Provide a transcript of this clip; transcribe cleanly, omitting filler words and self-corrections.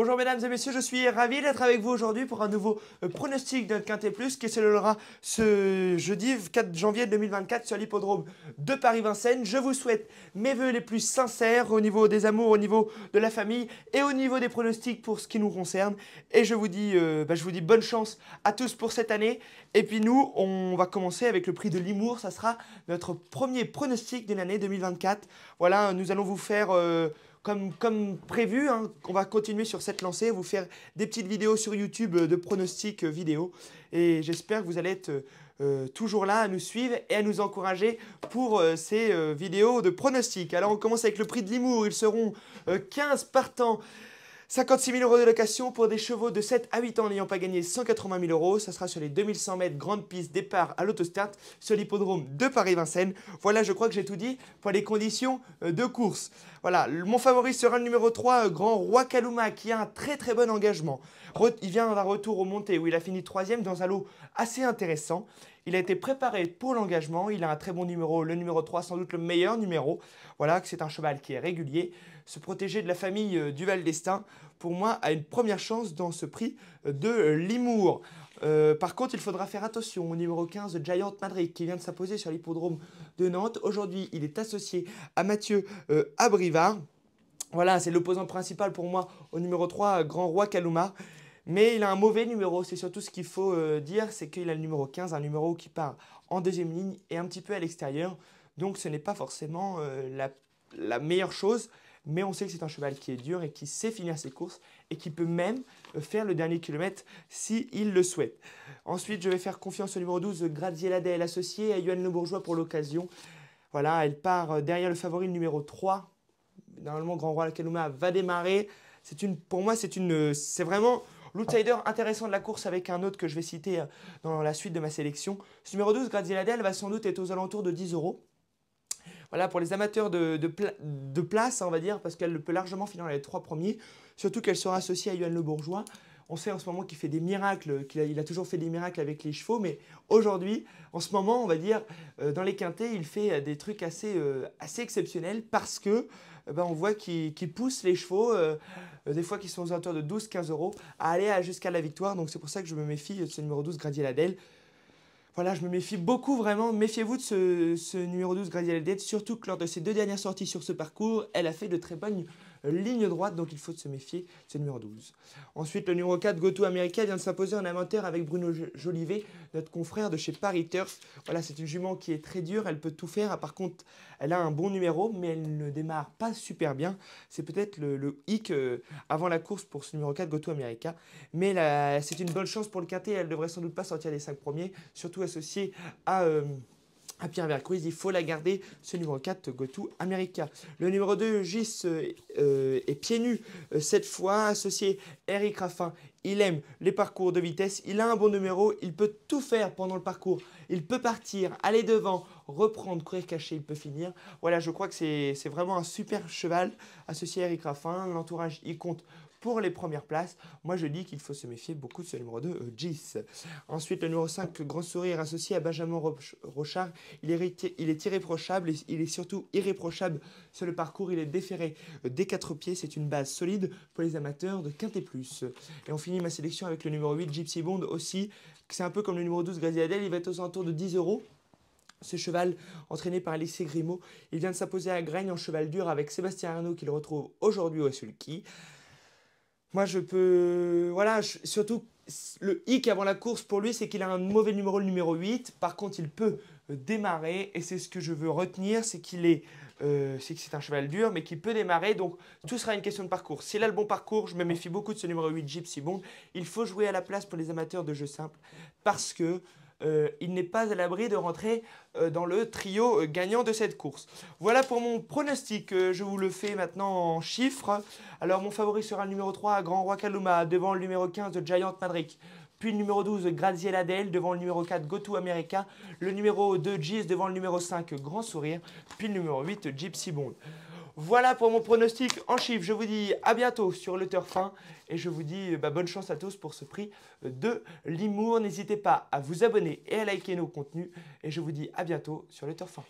Bonjour mesdames et messieurs, je suis ravi d'être avec vous aujourd'hui pour un nouveau pronostic de Quintet Plus qui se déroulera ce jeudi 4 janvier 2024 sur l'hippodrome de Paris-Vincennes. Je vous souhaite mes vœux les plus sincères au niveau des amours, au niveau de la famille et au niveau des pronostics pour ce qui nous concerne. Et je vous dis bonne chance à tous pour cette année. Et puis nous, on va commencer avec le prix de l'Humour. Ça sera notre premier pronostic de l'année 2024. Voilà, nous allons vous faire... Comme prévu, hein, on va continuer sur cette lancée, vous faire des petites vidéos sur YouTube de pronostics vidéo. Et j'espère que vous allez être toujours là à nous suivre et à nous encourager pour ces vidéos de pronostics. Alors on commence avec le prix de l'Humour. Ils seront 15 partants. 56 000 € de location pour des chevaux de 7 à 8 ans n'ayant pas gagné 180 000 €. Ça sera sur les 2100 mètres, grande piste, départ à l'autostart sur l'hippodrome de Paris-Vincennes. Voilà, je crois que j'ai tout dit pour les conditions de course. Voilà, mon favori sera le numéro 3, Grand Roi Kaluma, qui a un très très bon engagement. Il vient d'un retour au monté où il a fini 3e dans un lot assez intéressant. Il a été préparé pour l'engagement, il a un très bon numéro, le numéro 3, sans doute le meilleur numéro. Voilà, que c'est un cheval qui est régulier. Se protéger de la famille du Val d'Estaing, pour moi, a une première chance dans ce prix de l'Humour. Par contre, il faudra faire attention au numéro 15, Giant Madrid, qui vient de s'imposer sur l'hippodrome de Nantes. Aujourd'hui, il est associé à Mathieu Abrivard. Voilà, c'est l'opposant principal pour moi au numéro 3, Grand Roi Kaluma. Mais il a un mauvais numéro, c'est surtout ce qu'il faut dire, c'est qu'il a le numéro 15, un numéro qui part en deuxième ligne et un petit peu à l'extérieur. Donc ce n'est pas forcément la meilleure chose, mais on sait que c'est un cheval qui est dur et qui sait finir ses courses et qui peut même faire le dernier kilomètre s'il le souhaite. Ensuite, je vais faire confiance au numéro 12, Graziella Del, associé à Yoann Le Bourgeois pour l'occasion. Voilà, elle part derrière le favori, le numéro 3. Normalement, Grand Roi Kaluma va démarrer. Pour moi, c'est vraiment l'outsider intéressant de la course avec un autre que je vais citer dans la suite de ma sélection. Ce numéro 12, Graziella Del, va sans doute être aux alentours de 10 €. Voilà, pour les amateurs de place, on va dire, parce qu'elle peut largement finir dans les 3 premiers. Surtout qu'elle sera associée à Yoann Le Bourgeois. On sait en ce moment qu'il fait des miracles, qu'il a toujours fait des miracles avec les chevaux, mais aujourd'hui, en ce moment, on va dire, dans les quintets, il fait des trucs assez exceptionnels parce que on voit qu'il pousse les chevaux, des fois qui sont aux alentours de 12-15 € à aller jusqu'à la victoire. Donc c'est pour ça que je me méfie de ce numéro 12, Graziella Del. Voilà, je me méfie beaucoup vraiment. Méfiez-vous de ce numéro 12, Graziella Del, surtout que lors de ses 2 dernières sorties sur ce parcours, elle a fait de très bonnes lignes droites, donc il faut se méfier de ce numéro 12. Ensuite, le numéro 4, Goto America, vient de s'imposer en inventaire avec Bruno Jolivet, notre confrère de chez Paris Turf. Voilà, c'est une jument qui est très dure, elle peut tout faire. Par contre, elle a un bon numéro, mais elle ne démarre pas super bien. C'est peut-être le hic avant la course pour ce numéro 4, Goto America. Mais c'est une bonne chance pour le quintet, elle ne devrait sans doute pas sortir les 5 premiers, surtout associée à Pierre Vercruysse. Il faut la garder, ce numéro 4, Goto America. Le numéro 2, Gis est pieds nus cette fois, associé Eric Raffin. Il aime les parcours de vitesse, il a un bon numéro, il peut tout faire pendant le parcours. Il peut partir, aller devant, reprendre, courir caché, il peut finir. Voilà, je crois que c'est vraiment un super cheval associé à Eric Raffin. L'entourage, il compte pour les premières places. Moi, je dis qu'il faut se méfier beaucoup de ce numéro 2, Gis. Ensuite, le numéro 5, Grand Sourire, associé à Benjamin Rochard. Il est irréprochable et il est surtout irréprochable sur le parcours. Il est déféré des 4 pieds. C'est une base solide pour les amateurs de Quintet Plus. Et on finit ma sélection avec le numéro 8, Gypsy Bond aussi. C'est un peu comme le numéro 12, Graziella Del. Il va être aux alentours de 10 €. Ce cheval, entraîné par Alexis Grimaud, il vient de s'imposer à Gragne en cheval dur avec Sébastien Arnaud qu'il retrouve aujourd'hui au Sulky. Moi, je peux... Voilà, surtout, le hic avant la course pour lui, c'est qu'il a un mauvais numéro, le numéro 8. Par contre, il peut démarrer, et c'est ce que je veux retenir, c'est que c'est un cheval dur, mais qu'il peut démarrer. Donc, tout sera une question de parcours. S'il a le bon parcours, je me méfie beaucoup de ce numéro 8, Gypsy Bond. Il faut jouer à la place pour les amateurs de jeu simple, parce que il n'est pas à l'abri de rentrer dans le trio gagnant de cette course. Voilà pour mon pronostic. Je vous le fais maintenant en chiffres. Alors, mon favori sera le numéro 3, Grand Roi Kaluma, devant le numéro 15 de Giant Madrid. Puis le numéro 12, Graziella Del, devant le numéro 4, Goto America. Le numéro 2, Gis, devant le numéro 5, Grand Sourire. Puis le numéro 8, Gypsy Bond. Voilà pour mon pronostic en chiffres. Je vous dis à bientôt sur le Turf 1 et je vous dis bonne chance à tous pour ce prix de l'Humour. N'hésitez pas à vous abonner et à liker nos contenus et je vous dis à bientôt sur le Turf 1.